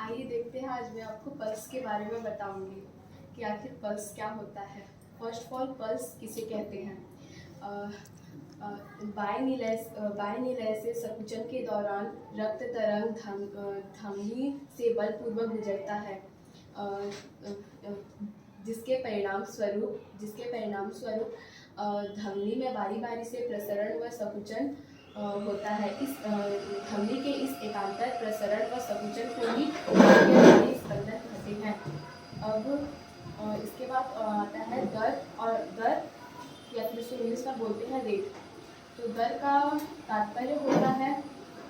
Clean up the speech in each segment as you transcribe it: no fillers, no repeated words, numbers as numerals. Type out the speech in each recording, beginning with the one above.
आइए देखते हैं, आज मैं आपको पल्स के बारे में बताऊंगी कि आखिर पल्स क्या होता है। फर्स्ट ऑफ ऑल, पल्स किसे कहते हैं? बायनिलय से संकुचन के दौरान रक्त तरंग धमनी से बलपूर्वक गुजरता है, जिसके परिणाम स्वरूप धमनी में बारी बारी से प्रसरण व संकुचन होता है। इस धमनी के इस एकांतर प्रसरण व संकुचन को ही स्पंदन कहते हैं। अब इसके बाद आता है दर, और दर या फिर इसको इंग्लिश में बोलते हैं रेट। तो दर का तात्पर्य होता है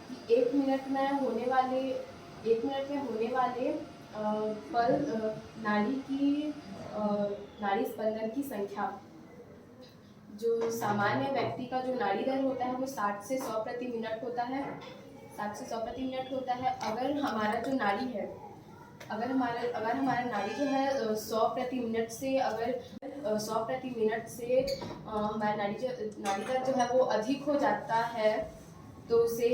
कि 1 मिनट में होने वाले नाड़ी स्पंदन की संख्या। जो सामान्य व्यक्ति का जो नाड़ी दर होता है वो 60 से 100 प्रति मिनट होता है। 60 से 100 प्रति मिनट होता है। अगर हमारा जो नाड़ी है, अगर हमारा नाड़ी जो है 100 प्रति मिनट से हमारा नाड़ी दर जो है वो अधिक हो जाता है तो उसे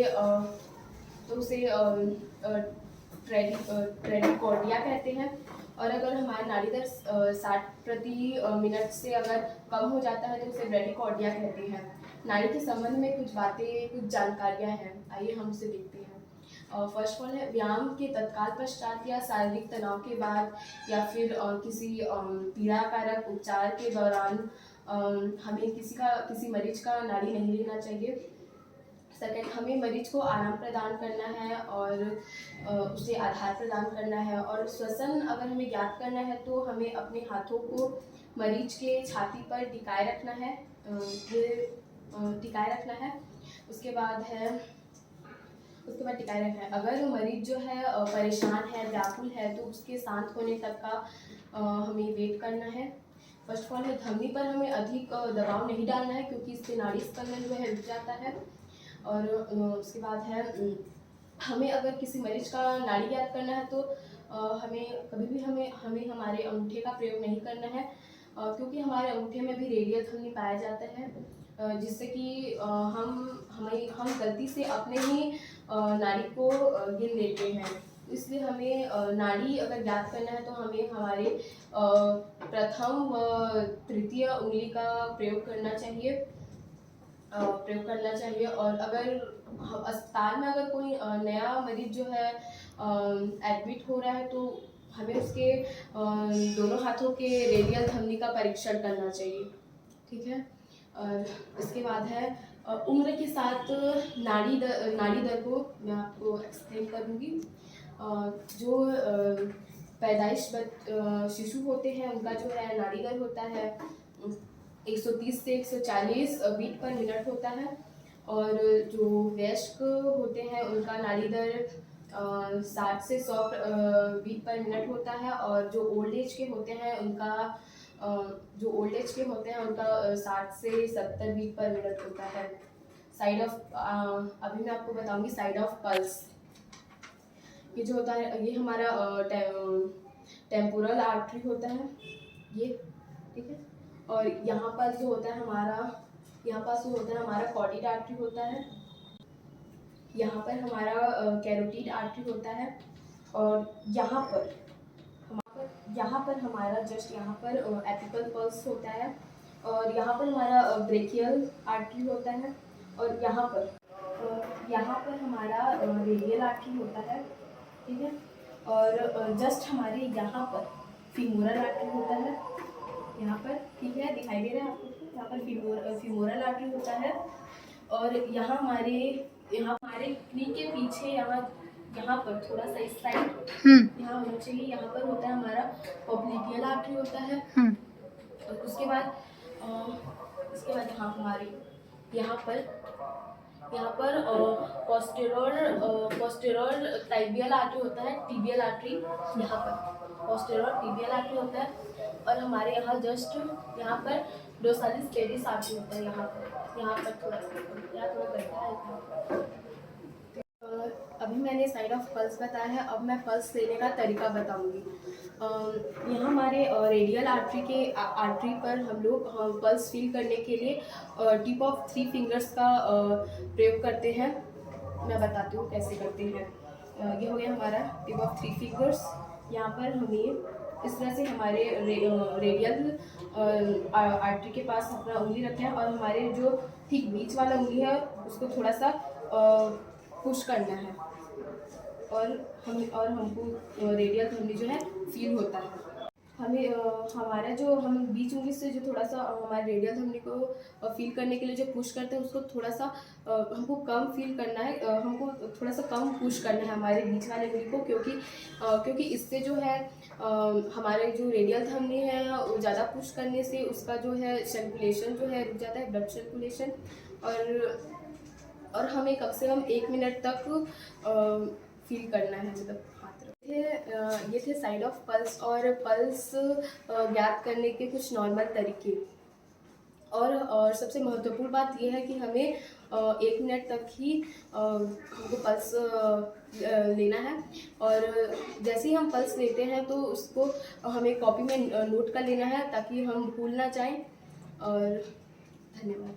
ट्रेडिकोर्डिया कहते हैं। और अगर हमारा नाड़ी दर 60 प्रति मिनट से अगर कम हो जाता है तो उसे ब्रेडिकोर्डिया कहते हैं। नाड़ी के संबंध में कुछ जानकारियां हैं, आइए हम उसे देखते हैं। फर्स्ट ऑफ ऑल है, व्यायाम के तत्काल पश्चात या शारीरिक तनाव के बाद या फिर किसी पीड़ाकारक उपचार के दौरान हमें किसी मरीज का नाड़ी नहीं लेना चाहिए। सेकेंड, हमें मरीज को आराम प्रदान करना है और उसे आधार प्रदान करना है। और श्वसन अगर हमें ज्ञात करना है तो हमें अपने हाथों को मरीज के छाती पर टिकाए रखना है। उसके बाद टिकाए रखना है। अगर मरीज जो है परेशान है, व्याकुल है, तो उसके शांत होने तक का हमें वेट करना है। फर्स्ट ऑफ ऑल है, धमनी पर हमें अधिक दबाव नहीं डालना है क्योंकि इससे नाड़ी स्पंदन जो है रुक जाता है। और उसके बाद है, हमें अगर किसी मरीज का नाड़ी ज्ञात करना है तो हमें हमारे अंगूठे का प्रयोग नहीं करना है, क्योंकि हमारे अंगूठे में भी रेडियल धमनी पाया जाता है, जिससे कि हम गलती से अपने ही नाड़ी को गिन लेते हैं। इसलिए हमें नाड़ी अगर ज्ञात करना है तो हमें हमारे प्रथम व तृतीय उंगली का प्रयोग करना चाहिए। और अगर अस्पताल में अगर कोई नया मरीज जो है एडमिट हो रहा है तो हमें उसके दोनों हाथों के रेडियल धमनी का परीक्षण करना चाहिए, ठीक है। और इसके बाद है, उम्र के साथ नाड़ी दर को मैं आपको एक्सप्लेन करूँगी। जो पैदाइश शिशु होते हैं उनका जो है नाड़ी दर होता है 130 से 140 बीट पर मिनट होता है। और जो वयस्क होते हैं उनका नाड़ी दर 60 से 100 बीट पर मिनट होता है। और जो ओल्ड एज के होते हैं उनका 60 से 70 बीट पर मिनट होता है। अभी मैं आपको बताऊंगी साइड ऑफ पल्स। ये जो होता है, ये हमारा टेम्पोरल आर्टरी होता है, ये, ठीक है। और यहाँ पर जो होता है हमारा कॉर्डिड आर्टरी होता है। यहाँ पर हमारा कैरोटिड आर्टरी होता है। और यहाँ पर हमारा जस्ट यहाँ पर एपिकल पल्स होता है। और यहाँ पर हमारा ब्रेकियल आर्टरी होता है। और यहाँ पर हमारा रेडियल आर्टरी होता है, ठीक है। और जस्ट हमारे यहाँ पर फीमोरल आर्टरी होता है, यहाँ पर, ठीक है, दिखाई दे रहा है आपको। यहाँ पर फीमोरल आर्टरी होता है। और यहाँ हमारे नी के पीछे यहाँ पर थोड़ा सा इस साइड यहाँ होना चाहिए, यहाँ पर होता है हमारा पोप्लिटियल आर्टरी होता है। और उसके बाद यहाँ पर पोस्टेरोर टाइबियल आर्टरी होता है, टिबियल आर्टरी यहाँ पर पोस्टेरोर टिबियल आर्टरी होता है। और हमारे यहाँ जस्ट यहाँ पर डोर्सालिस टेरिस आर्टरी होता है, यहाँ पर थोड़ा करता है। अभी मैंने साइड ऑफ पल्स बताया है, अब मैं पल्स लेने का तरीका बताऊंगी। यहाँ हमारे रेडियल आर्टरी पर हम लोग पल्स फील करने के लिए टिप ऑफ 3 फिंगर्स का प्रयोग करते हैं। मैं बताती हूँ कैसे करते हैं। ये हो गया हमारा टिप ऑफ 3 फिंगर्स। यहाँ पर हमें इस तरह से हमारे रेडियल आर्टरी के पास अपना उंगली रखना है और हमारे जो ठीक बीच वाला उंगली है उसको थोड़ा सा पुश करना है और हमको रेडियल थंबी जो है फील होता है। हमें हमारा जो हम बीच उंगली से जो थोड़ा सा हमारे रेडियल थंबी को फील करने के लिए जो पुश करते हैं उसको थोड़ा सा हमको कम फील करना है, हमको थोड़ा सा कम पुश करना है हमारे बीच वाले उंगली को, क्योंकि इससे जो है हमारे जो रेडियल थंबी है वो ज़्यादा पुश करने से उसका जो है सर्कुलेशन जो है रुक जाता है, ब्लड सर्कुलेशन। और हमें कम से कम 1 मिनट तक फील करना है, मतलब हाथ रख ये थे साइड ऑफ पल्स और पल्स ज्ञात करने के कुछ नॉर्मल तरीके। और सबसे महत्वपूर्ण बात यह है कि हमें 1 मिनट तक ही हमको पल्स लेना है। और जैसे ही हम पल्स लेते हैं तो उसको हमें कॉपी में नोट कर लेना है ताकि हम भूल ना जाएं। और धन्यवाद।